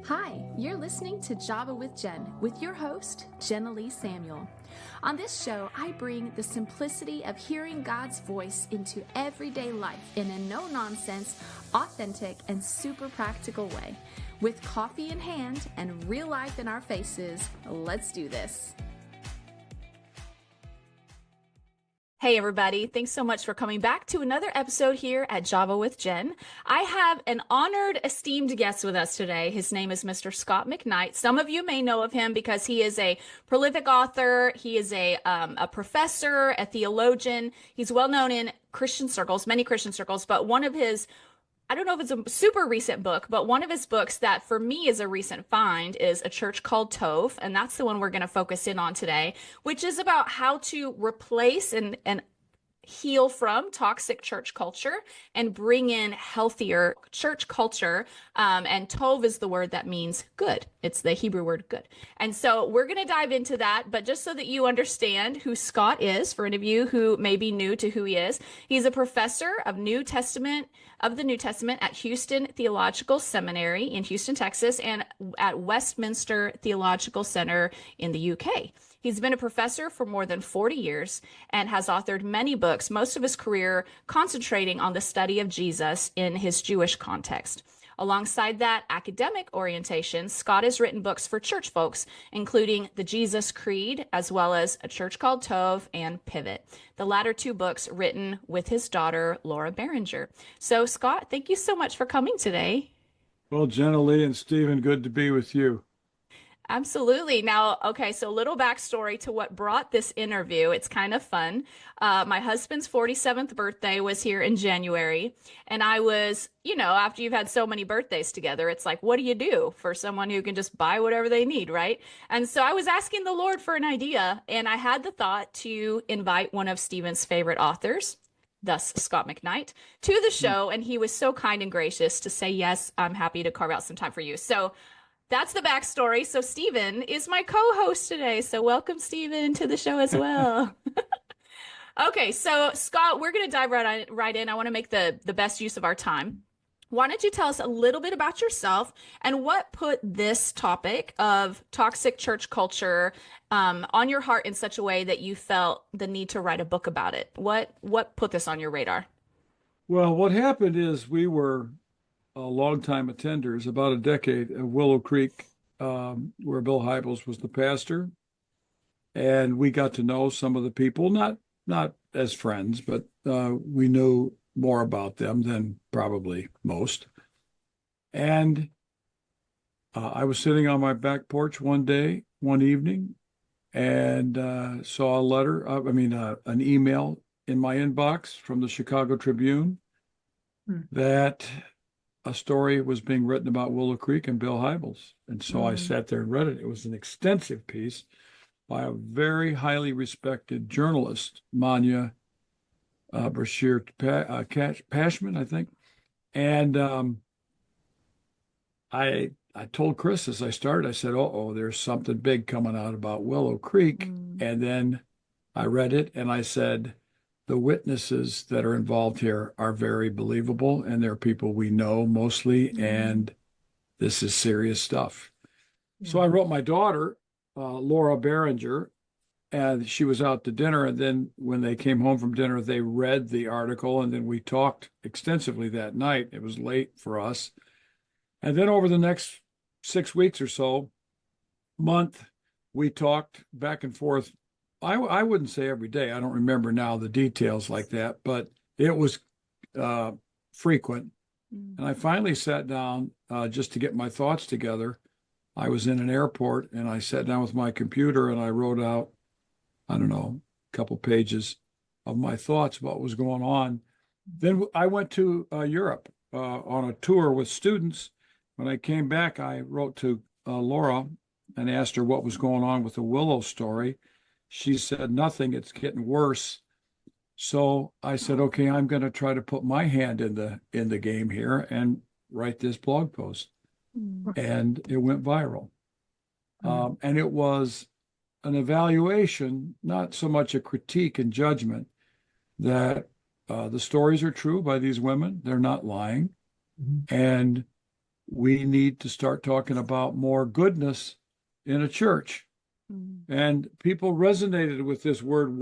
Hi, you're listening to Java with Jen with your host, Jenilee Samuel. On this show, I bring the simplicity of hearing God's voice into everyday life in a no-nonsense, authentic, and super practical way. With coffee in hand and real life in our faces, let's do this. Hey everybody, thanks so much for coming back to another episode here at Java with Jen. I have an honored, esteemed guest with us today. His name is Mr. Scot McKnight. Some of you may know of him because he is a prolific author. He is a professor, a theologian. He's well known in Christian circles, many Christian circles, but one of his I don't know if it's a super recent book, but one of his books that for me is a recent find is A Church Called Tov, and that's the one we're going to focus in on today, which is about how to replace and heal from toxic church culture and bring in healthier church culture. And Tov is the word that means good. It's the Hebrew word good. And so we're going to dive into that. But just so that you understand who Scot is, for any of you who may be new to who he is, he's a professor of the New Testament at Houston Theological Seminary in Houston, Texas, and at Westminster Theological Center in the UK. He's been a professor for more than 40 years and has authored many books, most of his career concentrating on the study of Jesus in his Jewish context. Alongside that academic orientation, Scot has written books for church folks, including The Jesus Creed, as well as A Church Called Tov and Pivot. The latter two books written with his daughter, Laura Barringer. So, Scot, thank you so much for coming today. Well, Jenilee and Stephen, good to be with you. Absolutely. Now, okay, so a little backstory to what brought this interview. It's kind of fun. My husband's 47th birthday was here in January, and I was, after you've had so many birthdays together, it's like, what do you do for someone who can just buy whatever they need, right? And so I was asking the Lord for an idea, and I had the thought to invite one of Stephen's favorite authors, thus Scot McKnight, to the show, and he was so kind and gracious to say, yes, I'm happy to carve out some time for you. So that's the backstory. So Stephen is my co-host today. So welcome, Stephen, to the show as well. Okay, so Scot, we're going to dive right in. I want to make the best use of our time. Why don't you tell us a little bit about yourself and what put this topic of toxic church culture on your heart in such a way that you felt the need to write a book about it? What put this on your radar? Well, what happened is we were longtime attenders, about a decade, of Willow Creek, where Bill Hybels was the pastor. And we got to know some of the people, not as friends, but we knew more about them than probably most. And I was sitting on my back porch one evening, and saw an email in my inbox from the Chicago Tribune that a story was being written about Willow Creek and Bill Hybels. And so I sat there and read it. It was an extensive piece by a very highly respected journalist, Manya Bashir Pashman, I think. And I told Chris as I started, I said, there's something big coming out about Willow Creek. And then I read it and I said, the witnesses that are involved here are very believable, and they're people we know mostly, and this is serious stuff. So I wrote my daughter, Laura Barringer, and she was out to dinner, and then when they came home from dinner, they read the article, and then we talked extensively that night. It was late for us. And then over the next 6 weeks or so, month, we talked back and forth. I wouldn't say every day. I don't remember now the details like that, but it was frequent. And I finally sat down just to get my thoughts together. I was in an airport and I sat down with my computer and I wrote out, a couple pages of my thoughts about what was going on. Then I went to Europe on a tour with students. When I came back, I wrote to Laura and asked her what was going on with the Willow story. She said, nothing, it's getting worse. So I said, okay, I'm going to try to put my hand in the game here and write this blog post. And it went viral. And it was an evaluation, not so much a critique and judgment, that the stories are true by these women. They're not lying. And we need to start talking about more goodness in a church. And people resonated with this word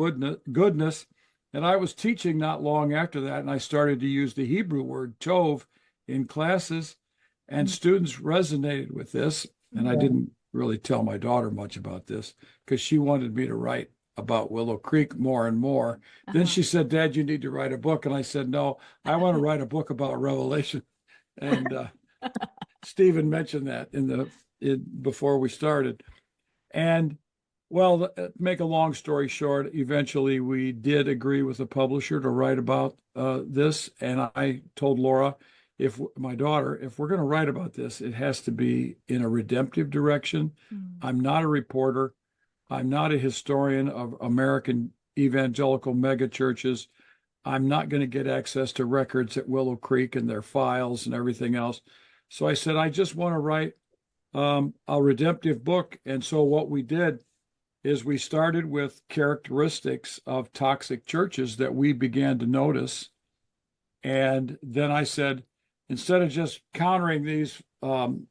goodness. And I was teaching not long after that, and I started to use the Hebrew word tov in classes, and students resonated with this. And I didn't really tell my daughter much about this because she wanted me to write about Willow Creek more and more. Then she said, Dad, you need to write a book. And I said, no, I want to write a book about Revelation. And Stephen mentioned that before we started. And well, make a long story short, eventually we did agree with the publisher to write about this. And I told Laura, my daughter, if we're going to write about this, it has to be in a redemptive direction. I'm not a reporter. I'm not a historian of American evangelical megachurches. I'm not going to get access to records at Willow Creek and their files and everything else. So I said, I just want to write a redemptive book. And so what we did is we started with characteristics of toxic churches that we began to notice. And then I said, instead of just countering these, in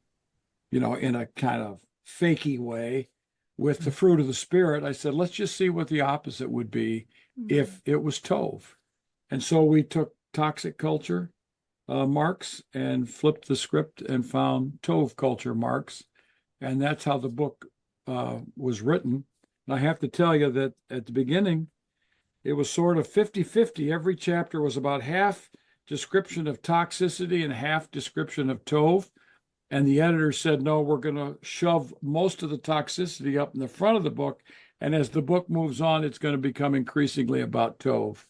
a kind of fakey way with the fruit of the Spirit, I said, let's just see what the opposite would be if it was Tov. And so we took toxic culture marks and flipped the script and found Tov culture marks. And that's how the book was written. And I have to tell you that at the beginning, it was sort of 50-50. Every chapter was about half description of toxicity and half description of Tov. And the editor said, no, we're going to shove most of the toxicity up in the front of the book. And as the book moves on, it's going to become increasingly about Tov.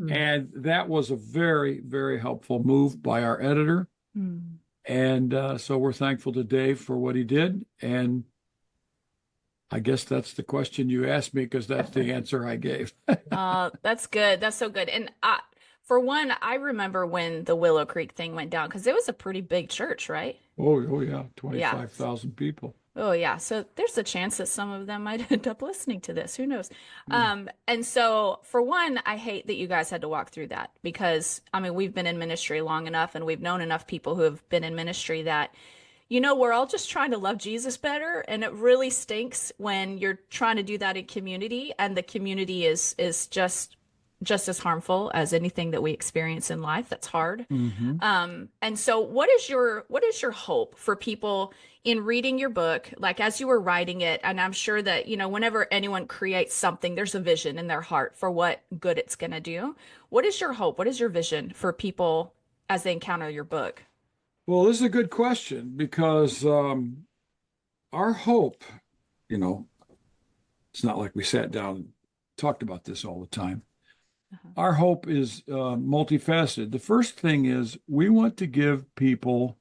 And that was a very, very helpful move by our editor. And so we're thankful to Dave for what he did. And I guess that's the question you asked me because that's the answer I gave. That's good. That's so good. And for one, I remember when the Willow Creek thing went down because it was a pretty big church, right? Oh yeah, 25,000 people. Oh yeah. So there's a chance that some of them might end up listening to this. Who knows? And so for one, I hate that you guys had to walk through that because I mean, we've been in ministry long enough and we've known enough people who have been in ministry that, we're all just trying to love Jesus better. And it really stinks when you're trying to do that in community and the community is just as harmful as anything that we experience in life. That's hard. And so what is your hope for people in reading your book, like as you were writing it? And I'm sure that, whenever anyone creates something, there's a vision in their heart for what good it's going to do. What is your hope? What is your vision for people as they encounter your book? Well, this is a good question because our hope, it's not like we sat down and talked about this all the time. Our hope is multifaceted. The first thing is we want to give people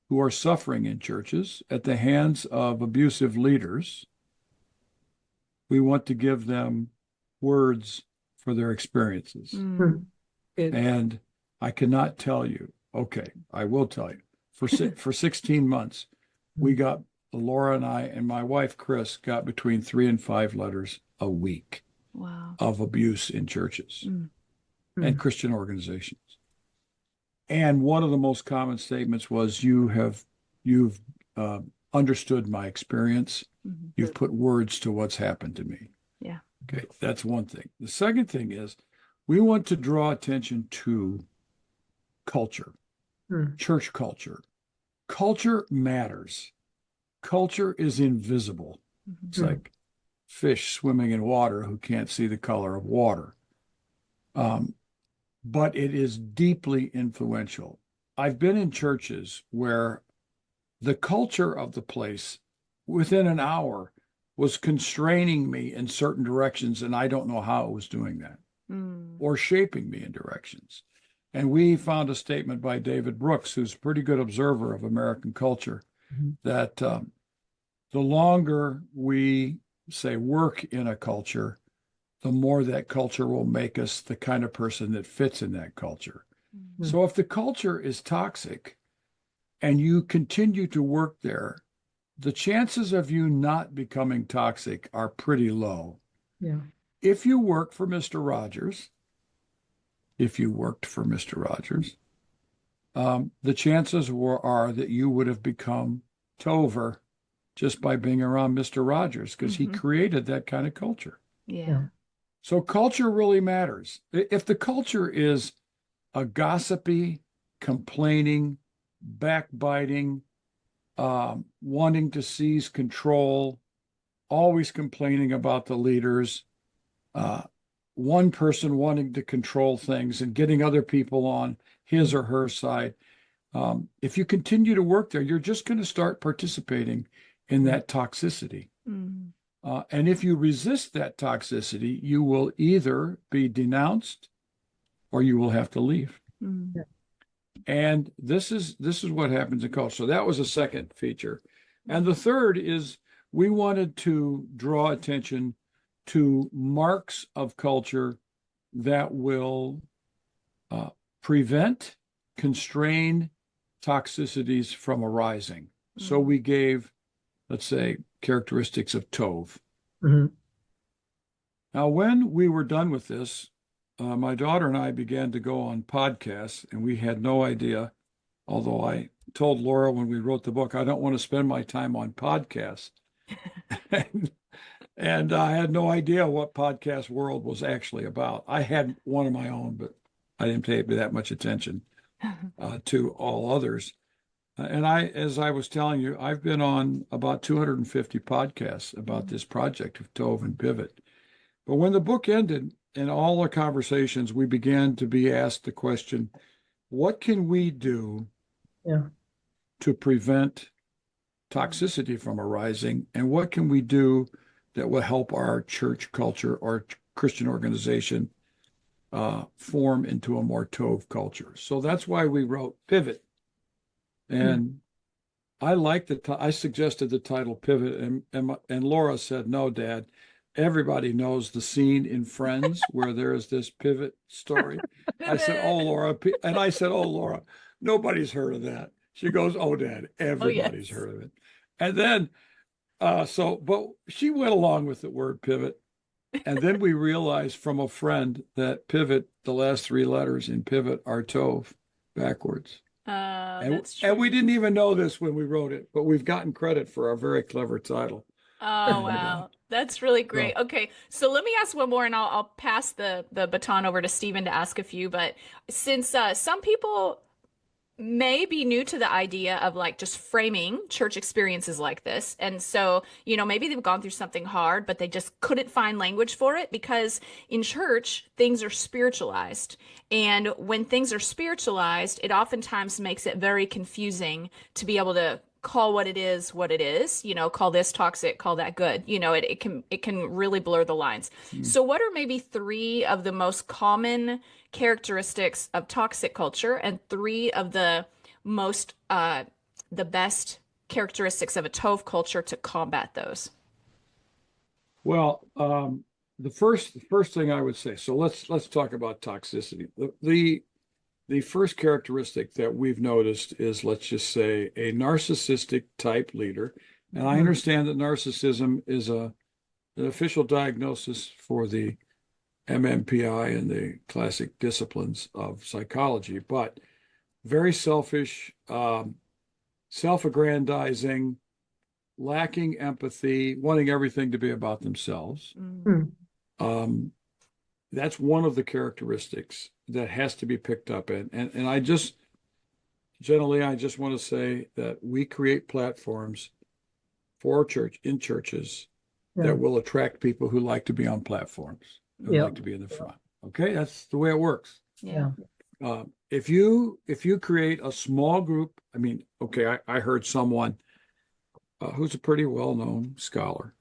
who are suffering in churches at the hands of abusive leaders, we want to give them words for their experiences. And I cannot tell you, okay, I will tell you, for 16 months, we got, Laura and I and my wife, Chris, got between 3 and 5 letters a week. Wow. Of abuse in churches and Christian organizations. And one of the most common statements was, you've understood my experience. You've put words to what's happened to me. Yeah. Okay, that's one thing. The second thing is we want to draw attention to culture, church culture. Culture matters. Culture is invisible. It's like fish swimming in water who can't see the color of water. But it is deeply influential. I've been in churches where the culture of the place within an hour was constraining me in certain directions, and I don't know how it was doing that, or shaping me in directions. And we found a statement by David Brooks, who's a pretty good observer of American culture, that the longer we say work in a culture, the more that culture will make us the kind of person that fits in that culture. So if the culture is toxic and you continue to work there, the chances of you not becoming toxic are pretty low. If you work for Mr. Rogers, if you worked for Mr. Rogers, the chances are that you would have become Tover just by being around Mr. Rogers, because he created that kind of culture. Yeah. So culture really matters. If the culture is a gossipy, complaining, backbiting, wanting to seize control, always complaining about the leaders, one person wanting to control things and getting other people on his or her side. If you continue to work there, you're just going to start participating in that toxicity. And if you resist that toxicity, you will either be denounced or you will have to leave. And this is what happens in culture. So that was a second feature. And the third is we wanted to draw attention to marks of culture that will prevent, constrain toxicities from arising. So we gave, let's say, characteristics of Tov. Now, when we were done with this, my daughter and I began to go on podcasts, and we had no idea, although I told Laura when we wrote the book, I don't want to spend my time on podcasts. And I had no idea what podcast world was actually about. I had one of my own, but I didn't pay that much attention to all others. And as I was telling you, I've been on about 250 podcasts about this project of Tov and Pivot. But when the book ended, in all the conversations, we began to be asked the question, what can we do to prevent toxicity from arising? And what can we do that will help our church culture or Christian organization form into a more Tov culture? So that's why we wrote Pivot. And I liked I suggested the title Pivot, and Laura said, no, Dad, everybody knows the scene in Friends where there is this pivot story. I said, oh, Laura. And I said, oh, Laura, nobody's heard of that. She goes, oh, Dad, everybody's heard of it. And then, but she went along with the word pivot. And then we realized from a friend that pivot, the last three letters in pivot are Tov backwards. That's true. And we didn't even know this when we wrote it, but we've gotten credit for our very clever title. Oh, wow. That's really great. Okay, so let me ask one more, and I'll pass the baton over to Stephen to ask a few. But since some people may be new to the idea of like just framing church experiences like this, and so maybe they've gone through something hard, but they just couldn't find language for it because in church things are spiritualized, and when things are spiritualized, it oftentimes makes it very confusing to be able to call what it is, call this toxic, call that good. It can really blur the lines. So what are maybe three of the most common characteristics of toxic culture and three of the most the best characteristics of a Tov culture to combat those? Well, the first thing I would say, so let's talk about toxicity. The first characteristic that we've noticed is, let's just say, a narcissistic type leader. And I understand that narcissism is an official diagnosis for the MMPI and the classic disciplines of psychology, but very selfish, self-aggrandizing, lacking empathy, wanting everything to be about themselves. That's one of the characteristics that has to be picked up. And Jenilee, I just want to say that we create platforms for in churches that will attract people who like to be on platforms, who like to be in the front. Okay, that's the way it works. If you create a small group, I heard someone who's a pretty well-known scholar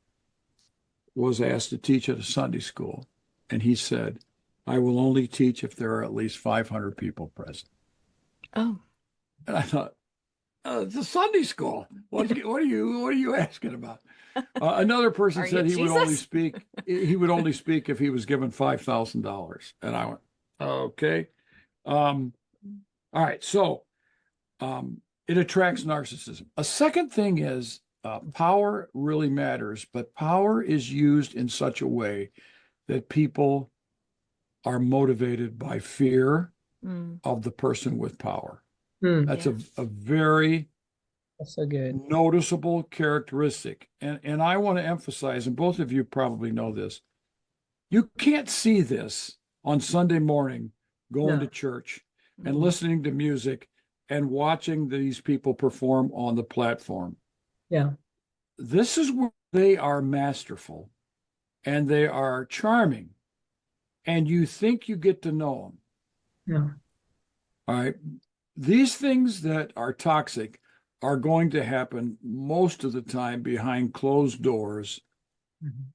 was asked to teach at a Sunday school. And he said, I will only teach if there are at least 500 people present. Oh. And I thought, it's a Sunday school. What are you asking about? Another person said he would only speak if he was given $5,000. And I went, okay. All right. So it attracts narcissism. A second thing is power really matters, but power is used in such a way that people are motivated by fear of the person with power. That's a very That's so good. noticeable characteristic. And I want to emphasize, and both of you probably know this, you can't see this on Sunday morning going to church and listening to music and watching these people perform on the platform. Yeah. This is where they are masterful and they are charming, and you think you get to know them. Yeah. All right. These things that are toxic are going to happen most of the time behind closed doors,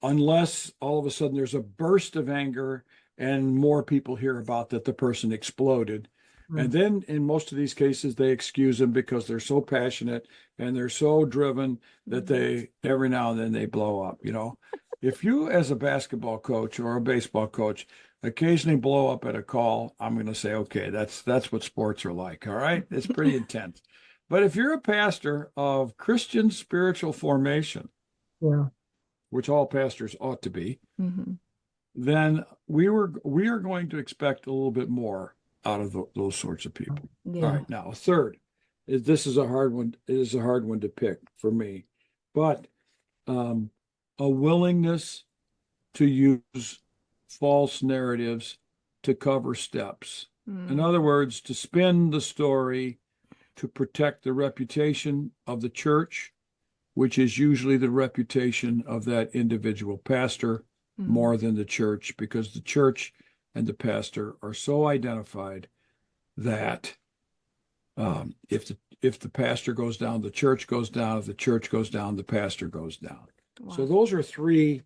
unless all of a sudden there's a burst of anger and more people hear about that the person exploded. And then in most of these cases, they excuse them because they're so passionate and they're so driven that they, every now and then they blow up. If you as a basketball coach or a baseball coach occasionally blow up at a call, I'm going to say, okay, that's what sports are like. All right. It's pretty intense. But if you're a pastor of Christian spiritual formation, which all pastors ought to be, then we are going to expect a little bit more out of those sorts of people. All right. Now, a third this is a hard one. It is a hard one to pick for me, but a willingness to use false narratives to cover steps. In other words, to spin the story to protect the reputation of the church, which is usually the reputation of that individual pastor more than the church, because the church and the pastor are so identified that if the pastor goes down, the church goes down. If the church goes down, the pastor goes down. Wow. So those are three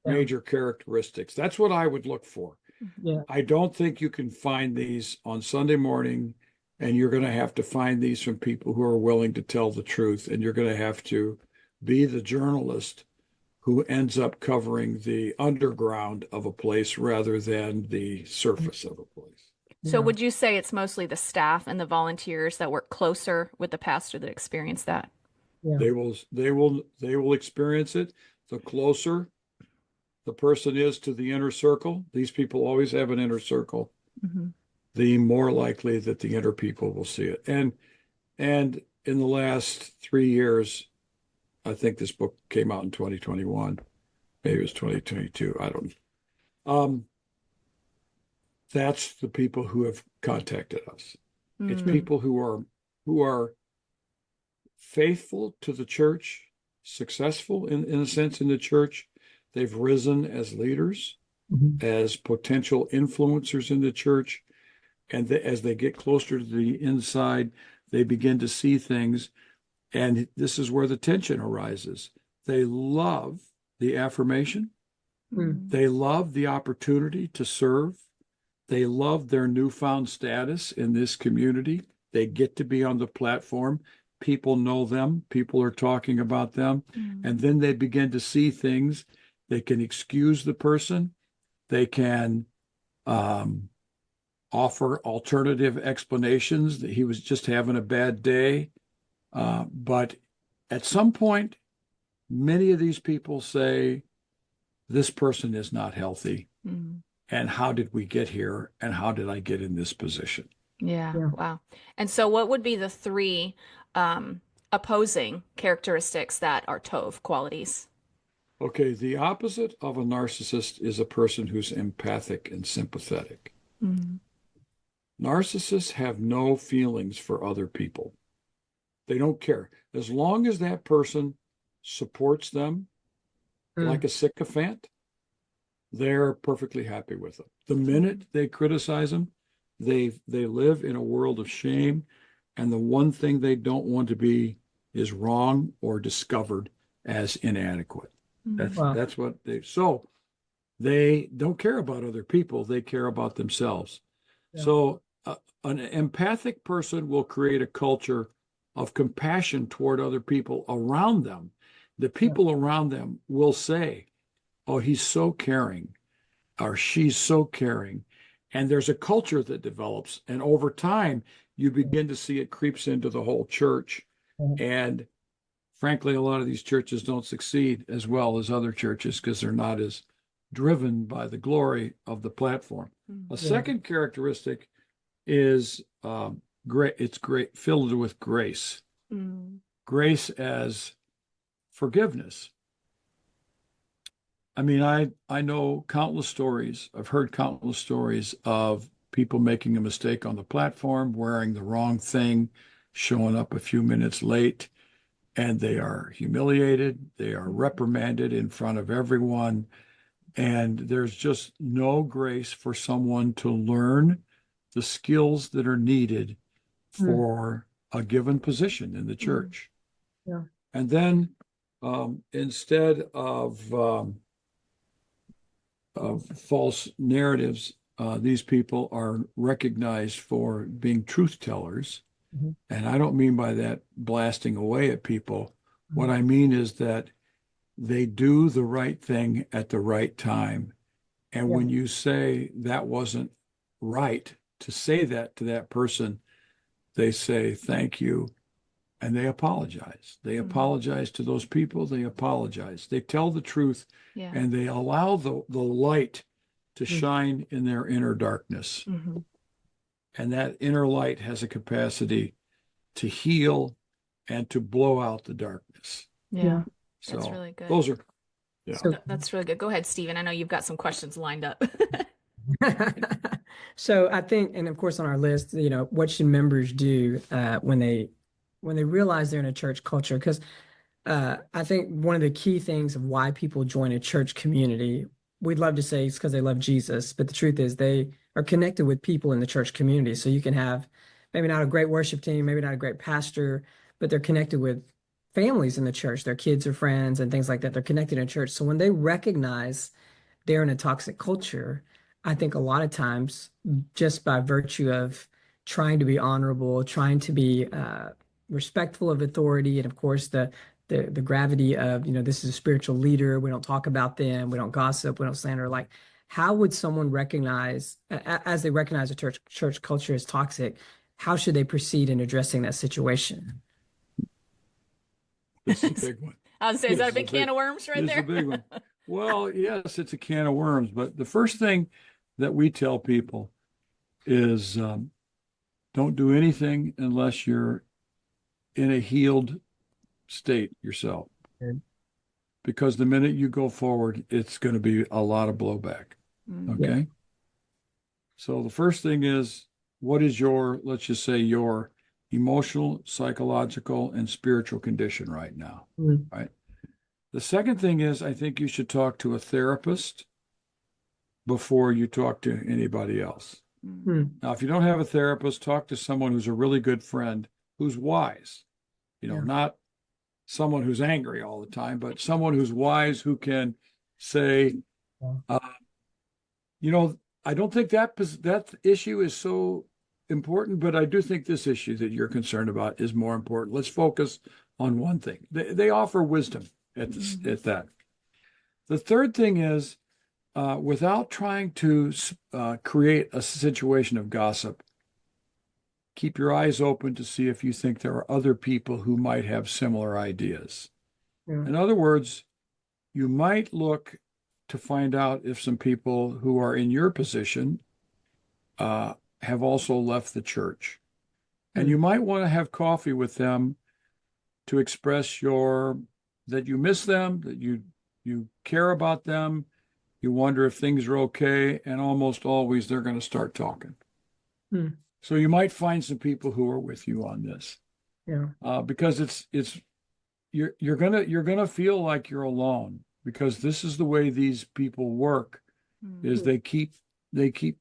major characteristics. That's what I would look for. I don't think you can find these on Sunday morning, and you're going to have to find these from people who are willing to tell the truth, and you're going to have to be the journalist who ends up covering the underground of a place rather than the surface of a place. So would you say it's mostly the staff and the volunteers that work closer with the pastor that experience that? They will experience it. The closer the person is to the inner circle, these people always have an inner circle, the more likely that the inner people will see it. And in the last 3 years, I think this book came out in 2021. Maybe it was 2022. I don't know. That's the people who have contacted us. It's people who are faithful to the church, successful in a sense in the church. They've risen as leaders, as potential influencers in the church. And as they get closer to the inside, they begin to see things. And this is where the tension arises. They love the affirmation. They love the opportunity to serve. They love their newfound status in this community. They get to be on the platform. People know them. People are talking about them. And then they begin to see things. They can excuse the person. They can offer alternative explanations that he was just having a bad day. But at some point, many of these people say, this person is not healthy. And how did we get here? And how did I get in this position? Yeah. Wow. And so what would be the three opposing characteristics that are Tov qualities? Okay, the opposite of a narcissist is a person who's empathic and sympathetic. Narcissists have no feelings for other people. They don't care. As long as that person supports them like a sycophant, they're perfectly happy with them. The minute they criticize them, they live in a world of shame, and the one thing they don't want to be is wrong or discovered as inadequate. That's what they don't care about other people. They care about themselves. So an empathic person will create a culture of compassion toward other people around them. The people around them will say, oh, he's so caring, or she's so caring. And there's a culture that develops. And over time, you begin to see it creeps into the whole church. And frankly, a lot of these churches don't succeed as well as other churches because they're not as driven by the glory of the platform. A second characteristic is great. It's great, filled with grace. Mm. Grace as forgiveness. I mean, I know countless stories. I've heard countless stories of people making a mistake on the platform, wearing the wrong thing, showing up a few minutes late, and they are humiliated. They are reprimanded in front of everyone. And there's just no grace for someone to learn the skills that are needed Mm. for a given position in the Mm. church. Yeah. And then instead of false narratives, these people are recognized for being truth tellers. Mhm. And I don't mean by that blasting away at people. What Mhm. I mean is that they do the right thing at the right time. And Yeah. when you say that wasn't right, to say that to that person, they say thank you and they apologize. They Mm. apologize to those people. They apologize. They tell the truth Yeah. and they allow the light to Mm. shine in their inner darkness. Mm-hmm. And that inner light has a capacity to heal and to blow out the darkness. Yeah. So That's really good. those are, yeah. So, That's really good. Go ahead, Stephen. I know you've got some questions lined up. so I think, and of course on our list, what should members do when they realize they're in a church culture? Because I think one of the key things of why people join a church community, we'd love to say it's because they love Jesus, but the truth is they are connected with people in the church community. So you can have maybe not a great worship team, maybe not a great pastor, but they're connected with families in the church, their kids or friends and things like that. They're connected in church. So when they recognize they're in a toxic culture, I think a lot of times, just by virtue of trying to be honorable, trying to be respectful of authority, and of course the gravity of, this is a spiritual leader. We don't talk about them. We don't gossip. We don't slander. Like, how would someone recognize, as they recognize a church culture is toxic, how should they proceed in addressing that situation? This is a big one. I was saying, is that a big can of worms right This is there? a big one. Well, yes, it's a can of worms. But the first thing that we tell people is don't do anything unless you're in a healed state yourself. Good. Because the minute you go forward, it's going to be a lot of blowback. Mm. Okay. So the first thing is, what is let's just say, your emotional, psychological, and spiritual condition right now? Mm. Right. The second thing is, I think you should talk to a therapist before you talk to anybody else. Mm. Now, if you don't have a therapist, talk to someone who's a really good friend, who's wise, Yeah. not someone who's angry all the time, but someone who's wise, who can say, Yeah. I don't think that issue is so important, but I do think this issue that you're concerned about is more important. Let's focus on one thing. They offer wisdom at that. The third thing is, without trying to create a situation of gossip, keep your eyes open to see if you think there are other people who might have similar ideas. Yeah. In other words, you might look to find out if some people who are in your position have also left the church. And you might want to have coffee with them to express that you miss them, that you care about them, you wonder if things are okay, and almost always they're going to start talking. Mm. So you might find some people who are with you on this. Yeah. Because you're gonna feel like you're alone, because this is the way these people work, is they keep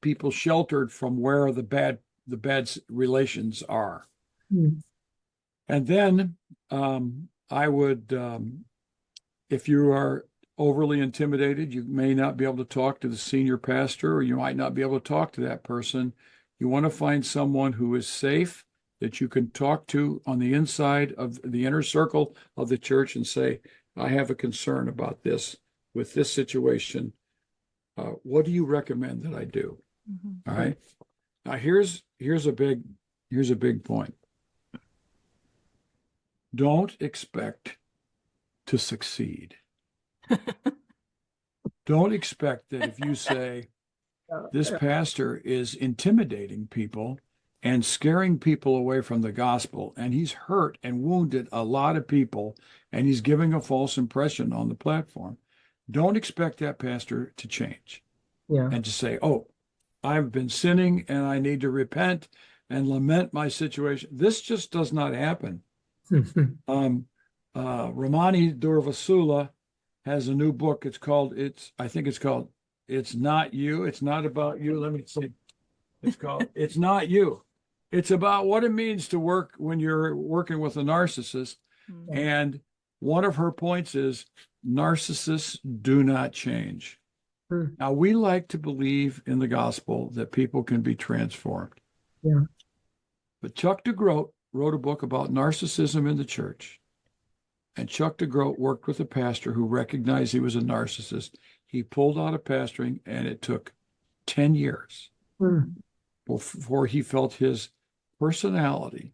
people sheltered from where the bad relations are. Mm. And then I would, if you are overly intimidated, you may not be able to talk to the senior pastor, or you might not be able to talk to that person. You want to find someone who is safe, that you can talk to on the inside of the inner circle of the church and say, I have a concern about this with this situation. What do you recommend that I do? Mm-hmm. All right. Now here's a big point. Don't expect to succeed. Don't expect that if you say, this pastor is intimidating people, and scaring people away from the gospel. And he's hurt and wounded a lot of people, and he's giving a false impression on the platform. Don't expect that pastor to change and to say, oh, I've been sinning and I need to repent and lament my situation. This just does not happen. Ramani Durvasula has a new book. I think it's called It's Not You. It's not about you. Let me see. It's called It's Not You. It's about what it means to work when you're working with a narcissist. Mm-hmm. And one of her points is narcissists do not change. Mm-hmm. Now, we like to believe in the gospel that people can be transformed. Yeah. But Chuck DeGroat wrote a book about narcissism in the church. And Chuck DeGroat worked with a pastor who recognized he was a narcissist. He pulled out of pastoring, and it took 10 years before he felt his personality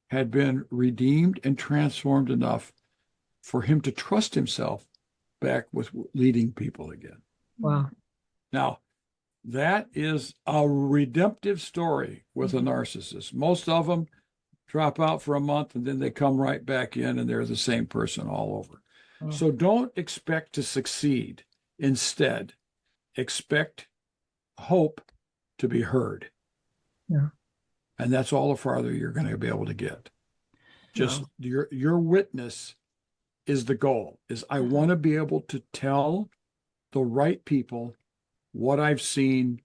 had been redeemed and transformed enough for him to trust himself back with leading people again. Wow. Now, that is a redemptive story with a narcissist. Most of them drop out for a month and then they come right back in and they're the same person all over. Oh. So don't expect to succeed. Instead, expect hope to be heard. Yeah. And that's all the farther you're going to be able to get. Just your witness is the goal, is I want to be able to tell the right people what I've seen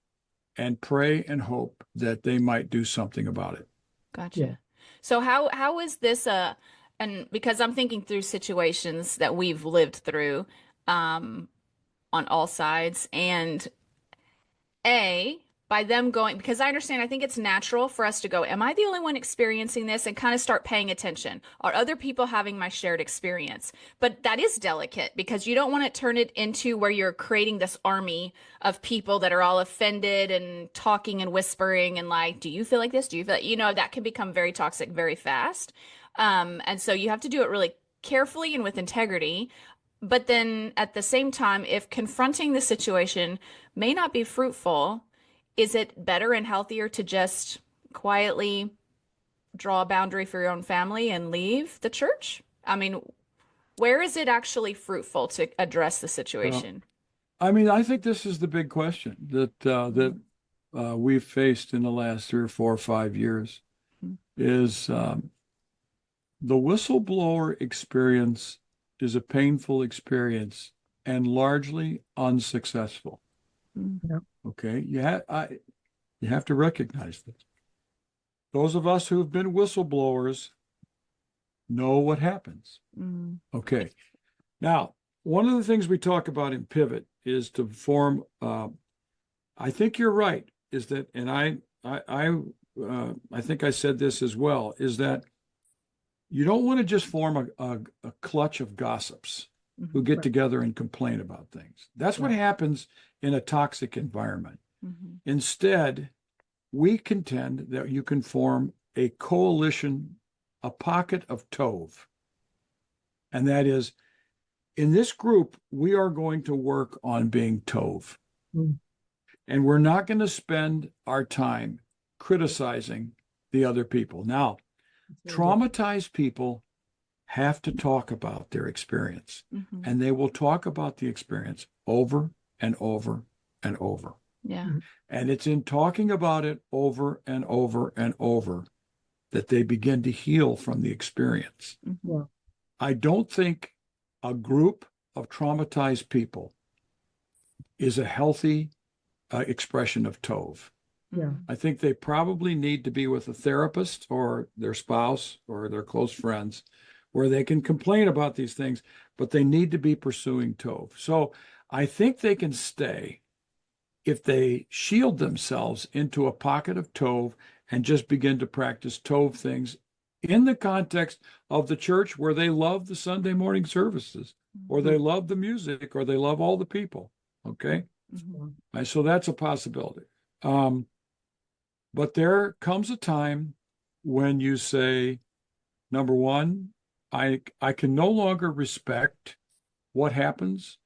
and pray and hope that they might do something about it. Gotcha. Yeah. So how is this and because I'm thinking through situations that we've lived through on all sides, and by them going, because I understand, I think it's natural for us to go, am I the only one experiencing this, and kind of start paying attention. Are other people having my shared experience? But that is delicate because you don't want to turn it into where you're creating this army of people that are all offended and talking and whispering and like, do you feel like this? Do you feel, that can become very toxic very fast. And so you have to do it really carefully and with integrity. But then at the same time, if confronting the situation may not be fruitful, is it better and healthier to just quietly draw a boundary for your own family and leave the church? I mean, where is it actually fruitful to address the situation? I think this is the big question that we've faced in the last 3 or 4 or 5 years is the whistleblower experience is a painful experience and largely unsuccessful. Yeah. Okay, you have to recognize this. Those of us who have been whistleblowers know what happens. Okay, now one of the things we talk about in Pivot is to form. I think you're right. Is that, and I think I said this as well. Is that you don't want to just form a clutch of gossips who get together and complain about things. That's what happens in a toxic environment. Instead, we contend that you can form a coalition, a pocket of Tov. And that is, in this group, we are going to work on being Tov. And we're not going to spend our time criticizing the other people. Now, traumatized people have to talk about their experience, and they will talk about the experience over and over and over. Yeah. And it's in talking about it over and over and over that they begin to heal from the experience. I don't think a group of traumatized people is a healthy expression of Tov. I think they probably need to be with a therapist or their spouse or their close friends where they can complain about these things, but they need to be pursuing Tov. So I think they can stay if they shield themselves into a pocket of Tov and just begin to practice Tov things in the context of the church where they love the Sunday morning services, or they love the music, or they love all the people. Okay? So that's a possibility. But there comes a time when you say, number one, I can no longer respect what happens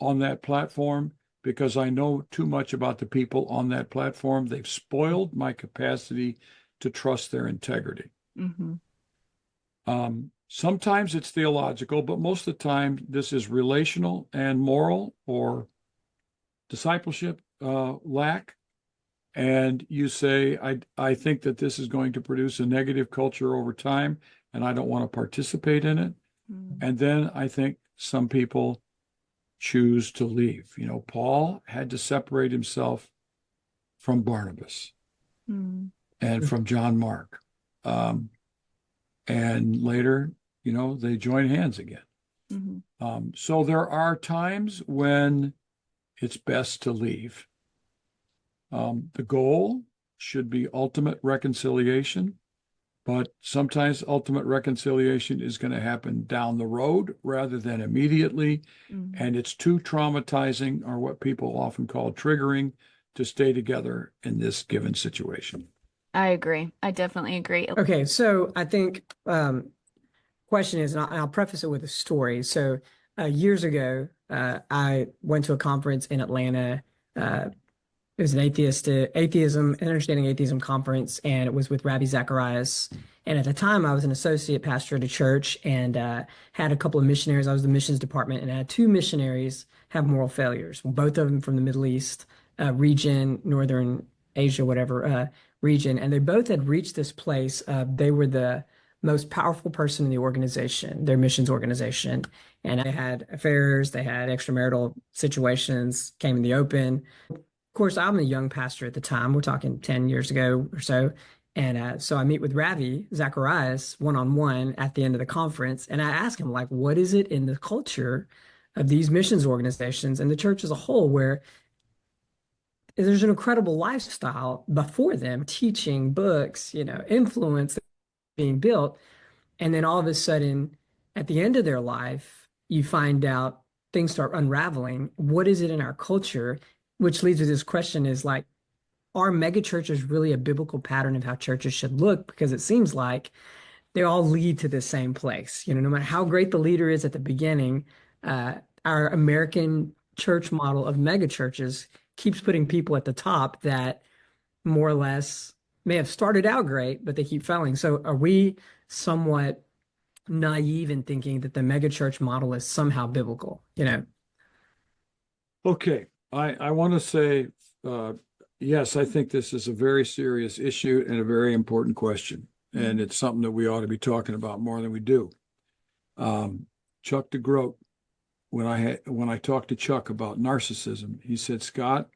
on that platform because I know too much about the people on that platform. They've spoiled my capacity to trust their integrity. Mm-hmm. Sometimes it's theological, but most of the time this is relational and moral or discipleship lack. And you say, I think that this is going to produce a negative culture over time, and I don't want to participate in it. Mm-hmm. And then I think some people choose to leave. Paul had to separate himself from Barnabas and from John Mark. And later, they join hands again. Mm-hmm. So there are times when it's best to leave. The goal should be ultimate reconciliation, but sometimes ultimate reconciliation is going to happen down the road rather than immediately. Mm-hmm. And it's too traumatizing, or what people often call triggering, to stay together in this given situation. I agree. I definitely agree. Okay, so I think question is, and I'll preface it with a story. So years ago, I went to a conference in Atlanta. It was an understanding atheism conference, and it was with Rabbi Zacharias. And at the time, I was an associate pastor at a church and had a couple of missionaries. I was the missions department, and I had two missionaries have moral failures, both of them from the Middle East region, Northern Asia, whatever region. And they both had reached this place. They were the most powerful person in the organization, their missions organization. And they had affairs, they had extramarital situations, came in the open. Of course, I'm a young pastor at the time. We're talking 10 years ago or so. And so I meet with Ravi Zacharias one-on-one at the end of the conference. And I ask him, like, what is it in the culture of these missions organizations and the church as a whole where there's an incredible lifestyle before them, teaching, books, influence being built. And then all of a sudden, at the end of their life, you find out things start unraveling. What is it in our culture? Which leads to this question is like, are megachurches really a biblical pattern of how churches should look? Because it seems like they all lead to the same place. No matter how great the leader is at the beginning, our American church model of megachurches keeps putting people at the top that more or less may have started out great, but they keep failing. So are we somewhat naive in thinking that the megachurch model is somehow biblical? Okay. I want to say, yes, I think this is a very serious issue and a very important question. And it's something that we ought to be talking about more than we do. Chuck DeGroat, when I talked to Chuck about narcissism, he said, Scott,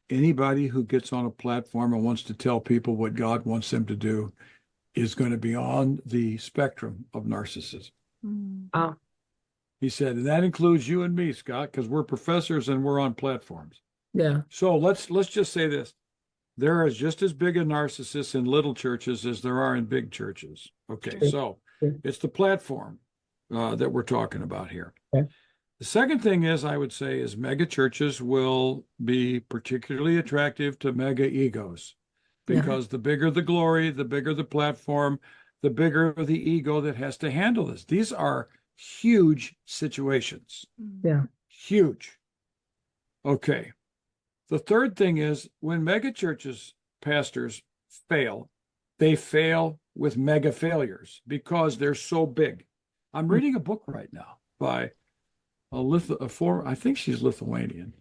anybody who gets on a platform and wants to tell people what God wants them to do is going to be on the spectrum of narcissism. Oh. He said, and that includes you and me, Scott, because we're professors and we're on platforms. Yeah. So let's just say this. There is just as big a narcissist in little churches as there are in big churches. Okay, so it's the platform that we're talking about here. Okay. The second thing is, I would say, is mega churches will be particularly attractive to mega egos, because the bigger the glory, the bigger the platform, the bigger the ego that has to handle this. These are huge situations. Yeah. Huge. Okay. The third thing is, when mega churches pastors fail, they fail with mega failures because they're so big. I'm reading a book right now by I think she's Lithuanian.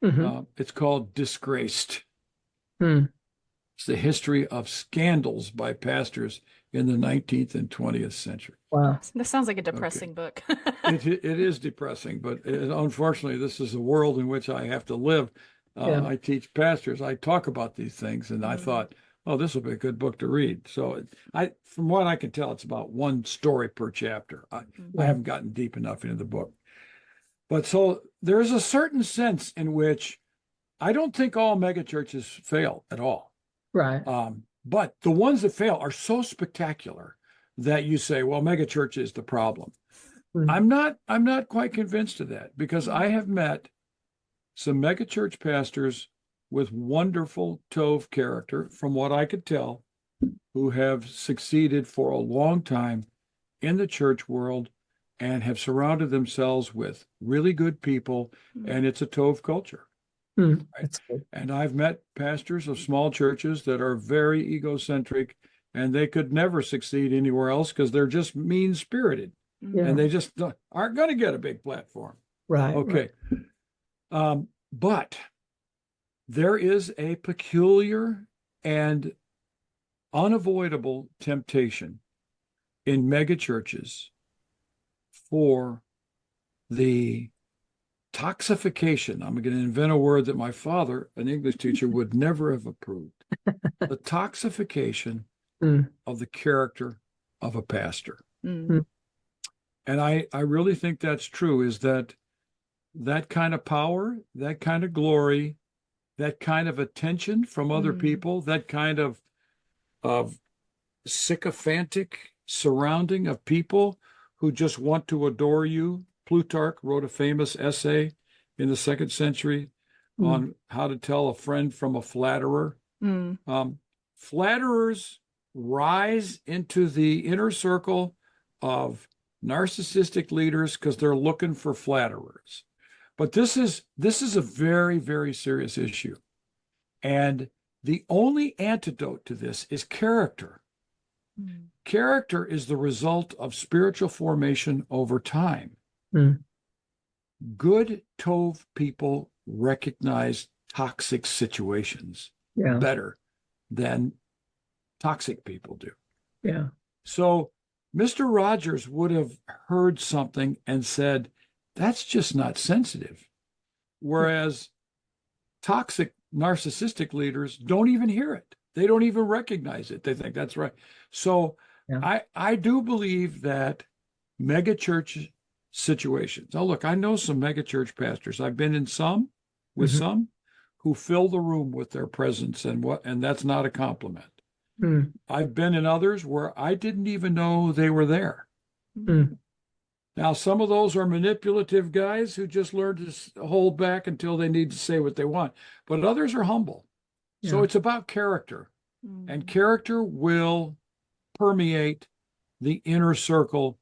It's called Disgraced. It's the history of scandals by pastors in the 19th and 20th century. Wow. That sounds like a depressing book. It is depressing, but unfortunately, this is a world in which I have to live. I teach pastors. I talk about these things, and I thought, oh, this will be a good book to read. So from what I can tell, it's about one story per chapter. I haven't gotten deep enough into the book. But so there's a certain sense in which I don't think all megachurches fail at all. Right. But the ones that fail are so spectacular that you say, well, megachurch is the problem. I'm not quite convinced of that, because I have met some megachurch pastors with wonderful Tov character, from what I could tell, who have succeeded for a long time in the church world and have surrounded themselves with really good people, and it's a Tov culture. Right? And I've met pastors of small churches that are very egocentric and they could never succeed anywhere else because they're just mean-spirited. Yeah. And they just aren't going to get a big platform. Right. Okay. But there is a peculiar and unavoidable temptation in megachurches for the toxification. I'm going to invent a word that my father, an English teacher, would never have approved. The toxification of the character of a pastor. Mm. And I really think that's true, is that kind of power, that kind of glory, that kind of attention from other people, that kind of sycophantic surrounding of people who just want to adore you. Plutarch wrote a famous essay in the 2nd century on how to tell a friend from a flatterer. Flatterers rise into the inner circle of narcissistic leaders because they're looking for flatterers. But this is a very, very serious issue. And the only antidote to this is character. Character is the result of spiritual formation over time. Good Tov people recognize toxic situations better than toxic people do. Yeah. So Mr. Rogers would have heard something and said, that's just not sensitive. Whereas toxic narcissistic leaders don't even hear it. They don't even recognize it. They think that's right. So I do believe that megachurch situations. Oh, look, I know some megachurch pastors. I've been in some with some who fill the room with their presence, and that's not a compliment. I've been in others where I didn't even know they were there. Now, some of those are manipulative guys who just learn to hold back until they need to say what they want. But others are humble. So it's about character. And character will permeate the inner circle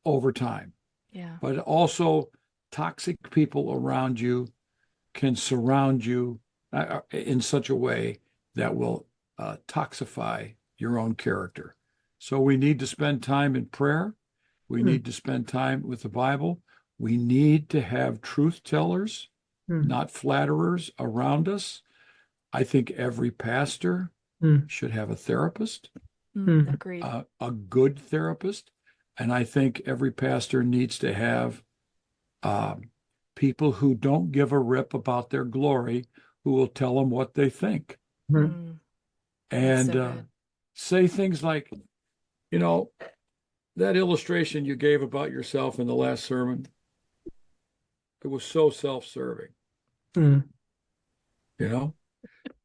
over time. Yeah. But also toxic people around you can surround you in such a way that will toxify your own character. So we need to spend time in prayer. We need to spend time with the Bible. We need to have truth tellers, not flatterers around us. I think every pastor should have a therapist, Agreed. a good therapist. And I think every pastor needs to have people who don't give a rip about their glory, who will tell them what they think. And so say things like, you know, that illustration you gave about yourself in the last sermon, it was so self-serving. You know?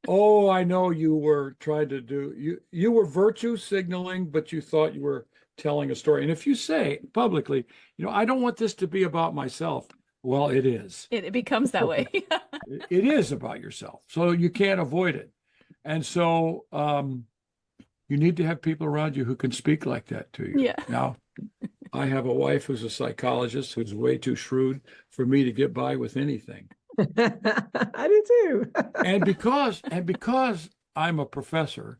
Oh, I know you were trying to you were virtue signaling, but you thought you were telling a story. And if you say publicly, you know, I don't want this to be about myself. Well, it is. It becomes that way. It is about yourself. So you can't avoid it. And so you need to have people around you who can speak like that to you. Yeah. Now, I have a wife who's a psychologist who's way too shrewd for me to get by with anything. I do too. and because I'm a professor,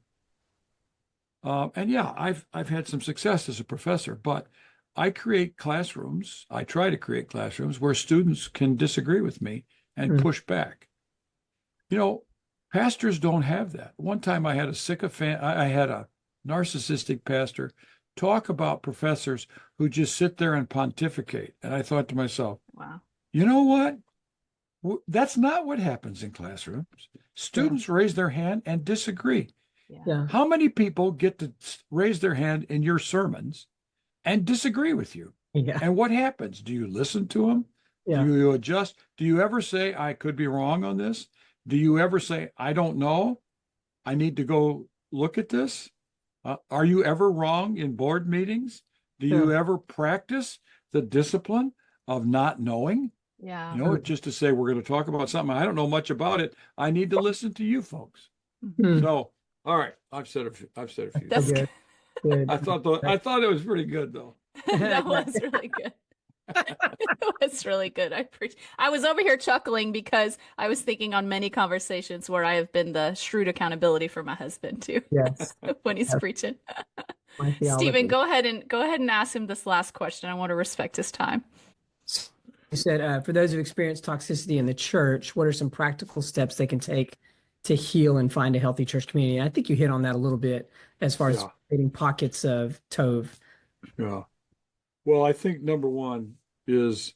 and yeah, I've had some success as a professor, but I create classrooms. I try to create classrooms where students can disagree with me and push back. You know, pastors don't have that. One time I had a narcissistic pastor talk about professors who just sit there and pontificate. And I thought to myself, wow, you know what? That's not what happens in classrooms. Students raise their hand and disagree. Yeah. How many people get to raise their hand in your sermons and disagree with you? Yeah. And what happens? Do you listen to them? Yeah. Do you adjust? Do you ever say, I could be wrong on this? Do you ever say, I don't know? I need to go look at this? Are you ever wrong in board meetings? Do you ever practice the discipline of not knowing? Yeah. You know, just to say, we're going to talk about something. I don't know much about it. I need to listen to you folks. So, all right. I've said a few. That's good. Good. I thought it was pretty good though. That was really good. It was That's really good. I was over here chuckling because I was thinking on many conversations where I have been the shrewd accountability for my husband too Yes, when he's that's preaching. my Stephen, theology. go ahead and ask him this last question. I want to respect his time. So you said, for those who experience toxicity in the church, what are some practical steps they can take to heal and find a healthy church community? And I think you hit on that a little bit as far as Yeah, creating pockets of Tov. yeah. Well, I think number one is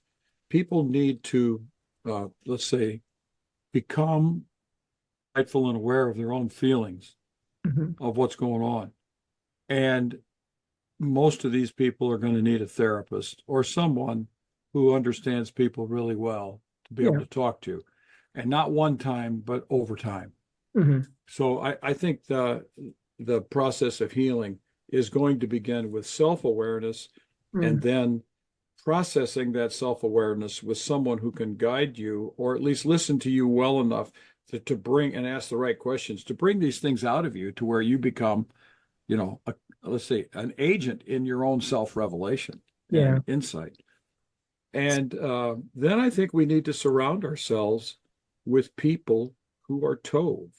people need to, let's say, become mindful and aware of their own feelings Mhm. of what's going on. And most of these people are going to need a therapist or someone who understands people really well to be able Yeah. to talk to, and not one time, but over time. Mhm. So I think the process of healing is going to begin with self-awareness and Mhm. then processing that self-awareness with someone who can guide you or at least listen to you well enough to bring and ask the right questions to bring these things out of you to where you become, let's say, an agent in your own self-revelation Yeah. and insight. And then I think we need to surround ourselves with people who are Tov,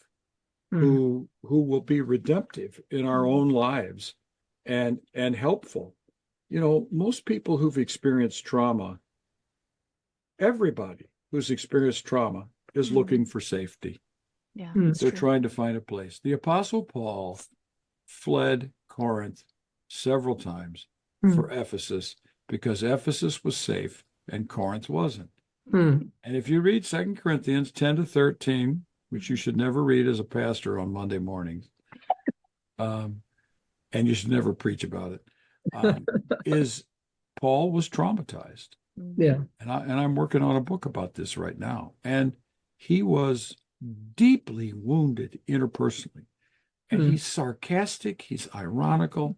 Mhm. who will be redemptive in our own lives and helpful. Most people who've experienced trauma, everybody who's experienced trauma is looking for safety. Yeah, Mhm. that's They're true. trying to find a place. The Apostle Paul fled Corinth several times Mhm. for Ephesus because Ephesus was safe and Corinth wasn't. Mhm. And if you read 2 Corinthians 10 to 13, which you should never read as a pastor on Monday mornings, and you should never preach about it, is Paul was traumatized. Yeah. And I'm working on a book about this right now. And he was deeply wounded interpersonally. And Mhm. he's sarcastic, he's ironical.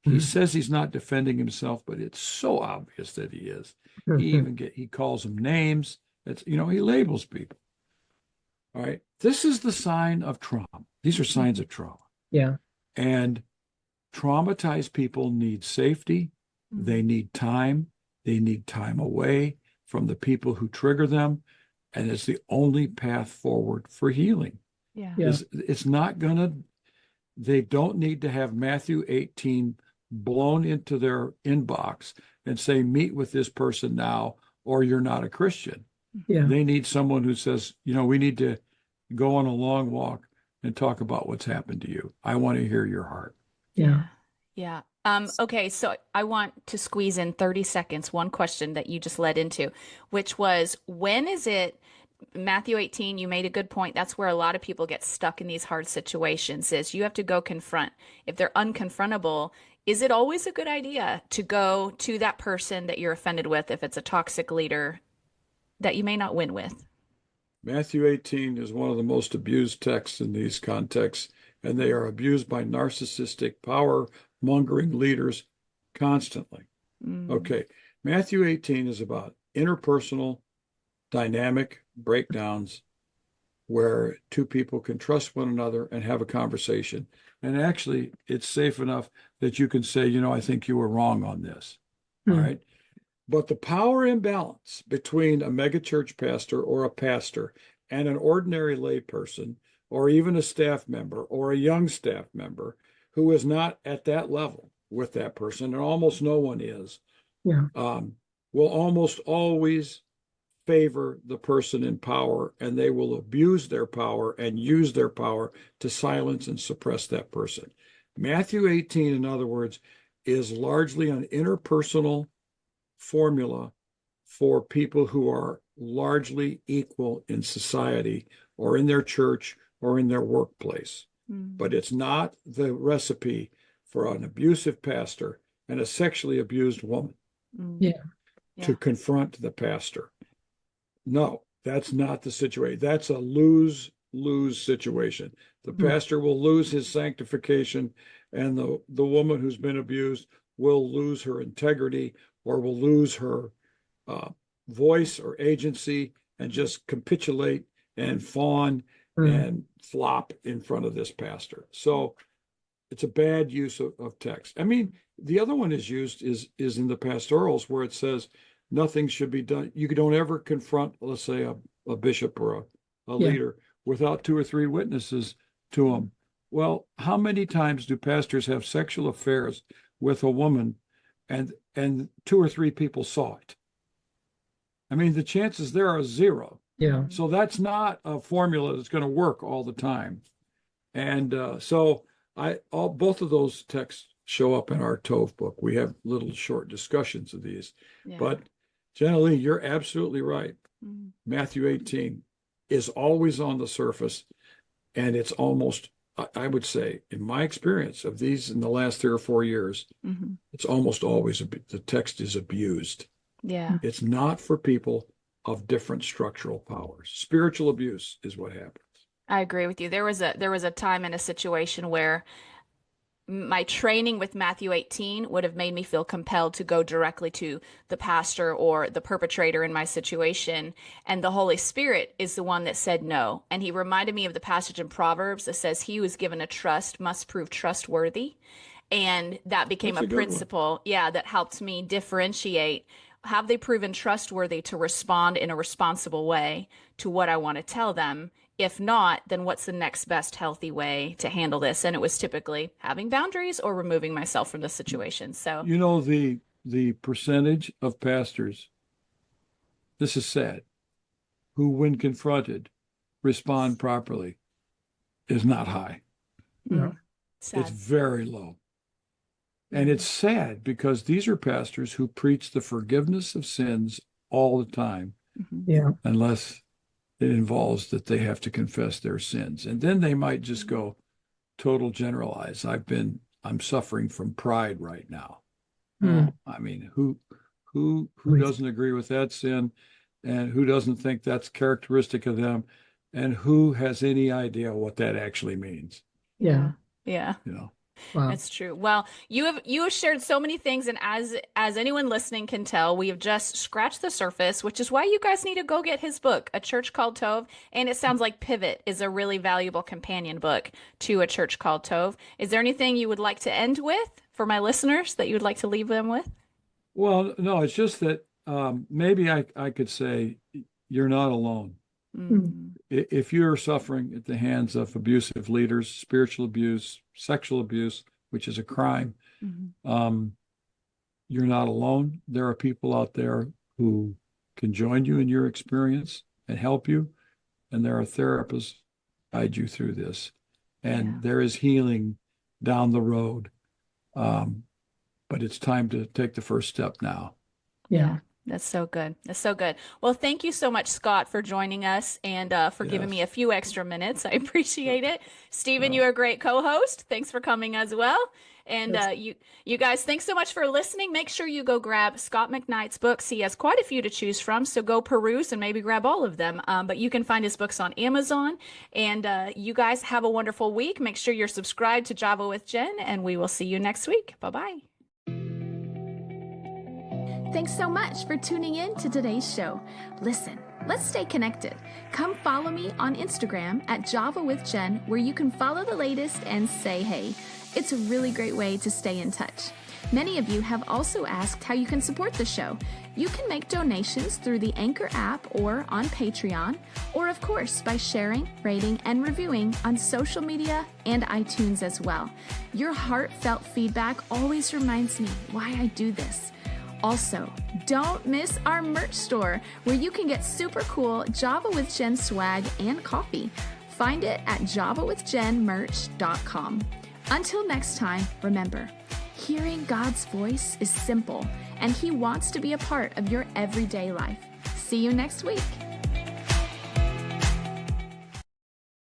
He Mhm. says he's not defending himself, but it's so obvious that he is. Mhm. He calls them names. He labels people. All right. This is the sign of trauma. These are signs of trauma. Yeah. And traumatized people need safety. They need time. They need time away from the people who trigger them. And it's the only path forward for healing. Yeah. Yeah. It's not going to, they don't need to have Matthew 18 blown into their inbox and say, meet with this person now, or you're not a Christian. Yeah. They need someone who says, we need to go on a long walk and talk about what's happened to you. I want to hear your heart. Yeah. Yeah. Okay, so I want to squeeze in 30 seconds, one question that you just led into, which was when is it Matthew 18, you made a good point. That's where a lot of people get stuck in these hard situations is you have to go confront. If they're unconfrontable, is it always a good idea to go to that person that you're offended with if it's a toxic leader that you may not win with? Matthew 18 is one of the most abused texts in these contexts, and they are abused by narcissistic, power mongering leaders constantly. Mm, Okay, Matthew 18 is about interpersonal dynamic breakdowns where two people can trust one another and have a conversation. And actually, it's safe enough that you can say, I think you were wrong on this. All Mhm. right. But the power imbalance between a megachurch pastor or a pastor and an ordinary layperson, or even a staff member or a young staff member who is not at that level with that person, and almost no one is, Yeah. will almost always favor the person in power, and they will abuse their power and use their power to silence and suppress that person. Matthew 18, in other words, is largely an interpersonal formula for people who are largely equal in society or in their church or in their workplace. But mm, it's not the recipe for an abusive pastor and a sexually abused woman mm. Yeah. to Yeah. confront the pastor. No, that's not the situation. That's a lose situation. The Mhm. pastor will lose his sanctification, and the woman who's been abused will lose her integrity or will lose her uh, voice or agency and just capitulate and fawn Mhm. and flop in front of this pastor. So it's a bad use of text. I mean, the other one is used is in the pastorals where it says nothing should be done. You don't ever confront, let's say, a bishop or a leader without 2 or 3 witnesses to him. Well, how many times do pastors have sexual affairs with a woman and 2 or 3 people saw it? I mean, the chances there are 0. Yeah. So that's not a formula that's going to work all the time. And so both of those texts show up in our Tov book. We have little short discussions of these. Yeah. But Jenilee, you're absolutely right. Matthew 18 is always on the surface. And it's almost, I would say, in my experience of these in the last 3 or 4 years, it's almost always the text is abused. Yeah. It's not for people of different structural powers. Spiritual abuse is what happens. I agree with you. There was a time in a situation where my training with Matthew 18 would have made me feel compelled to go directly to the pastor or the perpetrator in my situation. And the Holy Spirit is the one that said no. And he reminded me of the passage in Proverbs that says, he who is given a trust must prove trustworthy. And that became a principle, that helped me differentiate. Have they proven trustworthy to respond in a responsible way to what I want to tell them? If not, then what's the next best healthy way to handle this? And it was typically having boundaries or removing myself from the situation. So, you know, the percentage of pastors, this is sad, who when confronted respond properly is not high. It's very low. And it's sad because these are pastors who preach the forgiveness of sins all the time, unless it involves that they have to confess their sins. And then they might just go total generalize. I'm suffering from pride right now. I mean, who doesn't agree with that sin, and who doesn't think that's characteristic of them, and who has any idea what that actually means? Yeah. You know. Wow. That's true. Well, you have shared so many things, and as anyone listening can tell, we have just scratched the surface, which is why you guys need to go get his book, A Church Called Tov. And it sounds like Pivot is a really valuable companion book to A Church Called Tov. Is there anything you would like to end with for my listeners that you would like to leave them with? Well, no, it's just that maybe I could say you're not alone. If you're suffering at the hands of abusive leaders, spiritual abuse, sexual abuse, which is a crime, you're not alone. There are people out there who can join you in your experience and help you. And there are therapists who guide you through this. And there is healing down the road. But it's time to take the first step now. Yeah. That's so good. That's so good. Well, thank you so much, Scott, for joining us and for giving me a few extra minutes. I appreciate it. Stephen, you're a great co-host. Thanks for coming as well. And you guys, thanks so much for listening. Make sure you go grab Scot McKnight's books. He has quite a few to choose from, so go peruse and maybe grab all of them. But you can find his books on Amazon. And you guys have a wonderful week. Make sure you're subscribed to Java with Jen, and we will see you next week. Bye-bye. Thanks so much for tuning in to today's show. Listen, let's stay connected. Come follow me on Instagram at Java with Jen, where you can follow the latest and say hey. It's a really great way to stay in touch. Many of you have also asked how you can support the show. You can make donations through the Anchor app or on Patreon, or of course by sharing, rating, and reviewing on social media and iTunes as well. Your heartfelt feedback always reminds me why I do this. Also, don't miss our merch store where you can get super cool Java with Jen swag and coffee. Find it at javawithjenmerch.com. Until next time, remember, hearing God's voice is simple, and He wants to be a part of your everyday life. See you next week.